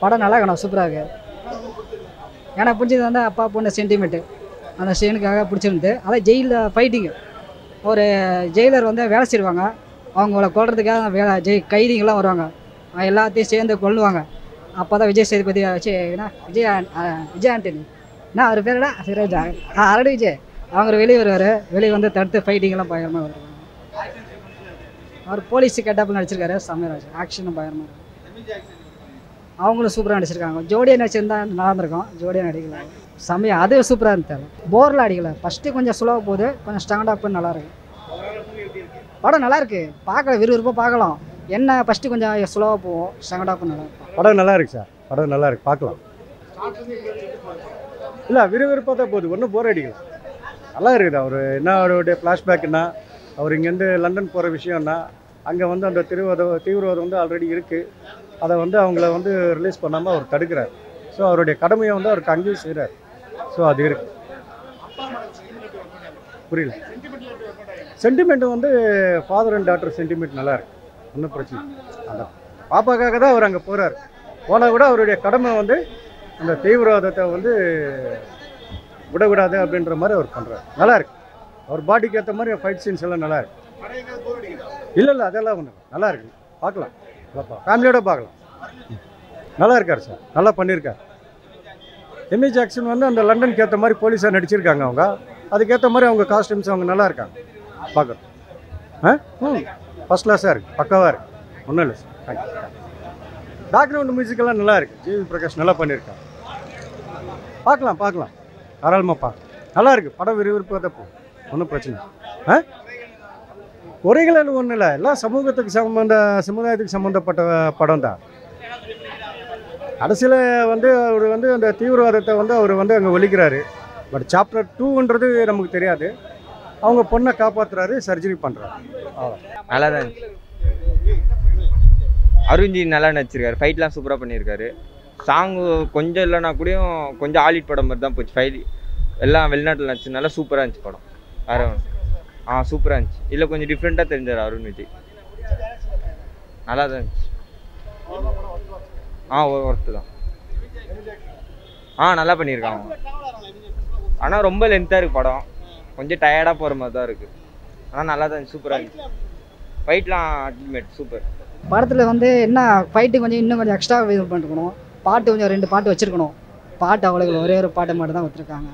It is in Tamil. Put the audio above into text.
படம் நல்லா இருக்கணும், சூப்பராக இருக்குது. எனக்கு பிடிச்சது வந்து அப்பா பொண்ணு சென்டிமெண்ட்டு, அந்த சீனுக்காக பிடிச்சிருந்து. அதான் ஜெயிலில் ஃபைட்டிங்கு, ஒரு ஜெயிலர் வந்து வேலை செய்வாங்க, அவங்கள கொல்றதுக்காக கைதிங்கெல்லாம் வருவாங்க, எல்லாத்தையும் சேர்ந்து கொல்லுவாங்க. அப்போ தான் விஜய் சேதுபதி வச்சு என்ன விஜய் ஆண்டனி என்ன அவர் பேர் என்ன சிராஜா அரடி விஜய் அவங்க வெளியே வருவார். வெளியே வந்து தடுத்து ஃபைட்டிங்கெல்லாம் பயங்கரமாக வருவாங்க. அவர் போலீஸ் கெட்டப்பில் நடிச்சிருக்காரு, செம்மையாக ஆக்ஷனும் பயங்கரமாக இருக்கும். அவங்களும் சூப்பராக நடிச்சிருக்காங்க. ஜோடியாக நடிச்சிருந்தா நல்லா இருந்திருக்கும், ஜோடியாக நடிக்கல, செம்மையாக அது சூப்பராக இருந்துச்சு. போரில் அடிக்கல, ஃபஸ்ட்டு கொஞ்சம் ஸ்லோவாக போகுது, கொஞ்சம் ஸ்டாண்டப் நல்லாயிருக்கு. படம் நல்லாயிருக்கு, பார்க்கலாம், விறுவிறுப்பாக பார்க்கலாம். என்ன ஃபஸ்ட்டு கொஞ்சம் ஸ்லோவாக போவோம், ஸ்டாண்டப் நல்லா இருக்கும். படம் நல்லா இருக்கு சார், படம் நல்லா இருக்கு, பார்க்கலாம். இல்லை விறுவிறுப்பாக தான் போகுது, ஒன்றும் போர் அடிக்கல, நல்லா இருக்குது. அவர் என்ன அவருடைய ஃப்ளாஷ்பேக்குன்னா, அவர் இங்கேருந்து லண்டன் போகிற விஷயம்னா, அங்கே வந்து அந்த தீவிரவாதம் வந்து ஆல்ரெடி இருக்குது, அதை வந்து அவங்கள வந்து ரிலீஸ் பண்ணாமல் அவர் தடுக்கிறார். ஸோ அவருடைய கடமையை வந்து அவருக்கு அங்கேயும் செய்கிறார். ஸோ அது இருக்குது. புரியல. சென்டிமெண்ட் வந்து ஃபாதர் அண்ட் டாட்டர் சென்டிமெண்ட் நல்லா இருக்கு, ஒன்றும் பிரச்சனை. அந்த பாப்பாக்காக தான் அவர் அங்கே போகிறார். போனால் கூட அவருடைய கடமை வந்து அந்த தீவிரவாதத்தை வந்து விடக்கூடாது அப்படின்ற மாதிரி அவர் பண்ணுறாரு. நல்லா இருக்கு, அவர் பாடிக்கு ஏற்ற மாதிரி ஃபைட் சீன்ஸ் எல்லாம் நல்லா இருக்கு. இல்லை அதெல்லாம் ஒன்று நல்லா இருக்கு, பார்க்கலாம், ஃபேமிலியோட பார்க்கலாம். நல்லா இருக்கார் சார், நல்லா பண்ணியிருக்கார். எமி ஜாக்சன் வந்து அந்த லண்டனுக்கு ஏற்ற மாதிரி போலீஸாக நடிச்சிருக்காங்க. அவங்க அதுக்கேற்ற மாதிரி அவங்க காஸ்டியூம்ஸ் அவங்க நல்லா இருக்காங்க பார்க்குறோம். ஃபஸ்ட் கிளாஸாக இருக்குது, பக்காவாக இருக்குது, ஒன்றும் இல்லை சார். தேங்க்யூ. பேக்ரவுண்ட் மியூசிக்கெல்லாம் நல்லா இருக்குது, ஜிவி பிரகாஷ் நல்லா பண்ணியிருக்காங்க. பார்க்கலாம் தாராளமாக பார்க்கலாம், நல்லா இருக்குது. படம் விறுவிறுப்பாக தான் போகும், ஒன்றும் பிரச்சனை. குறைகள் ஒன்றும் இல்லை, எல்லாம் சமுதாயத்துக்கு சம்மந்தப்பட்ட படம் தான். கடைசியில் வந்து அவர் வந்து அந்த தீவிரவாதத்தை வந்து அவர் வந்து அங்கே ஒழிக்கிறாரு. பட் சாப்டர் 2ன்றது நமக்கு தெரியாது. அவங்க பொண்ணை காப்பாற்றுறாரு, சர்ஜரி பண்ணுறாரு. நல்லா தான் இருந்துச்சு. அருண்ஜி நல்லா நடிச்சிருக்காரு, ஃபைட்லாம் சூப்பராக பண்ணியிருக்காரு. சாங்கு கொஞ்சம் இல்லைனா கூடயும் கொஞ்சம் ஆலிட் படம் மாதிரி தான் போச்சு. ஃபைட் எல்லாம் வெளிநாட்டில் நடிச்சதுனால சூப்பராக இருந்துச்சு படம். வேறு சூப்பராக இருந்துச்சு. இல்லை கொஞ்சம் டிஃப்ரெண்ட்டாக தெரிஞ்சார் அருண் விஜய், நல்லா தான் இருந்துச்சு. ஒர்த்து தான். நல்லா பண்ணியிருக்காங்க. ஆனால் ரொம்ப லென்த்தாக இருக்குது படம், கொஞ்சம் டயர்டாக போகிற மாதிரி தான் இருக்குது. ஆனால் நல்லா தான், சூப்பராக இருந்துச்சு. ஃபைட்லாம் அல்டிமேட், சூப்பர். படத்தில் வந்து என்ன ஃபைட்டு கொஞ்சம் இன்னும் கொஞ்சம் எக்ஸ்ட்ரா இது பண்ணிருக்கணும். பாட்டு கொஞ்சம் 2 பாட்டு வச்சுருக்கணும். பாட்டு அவ்வளோ ஒரே ஒரு பாட்டு மட்டும் தான் வச்சுருக்காங்க.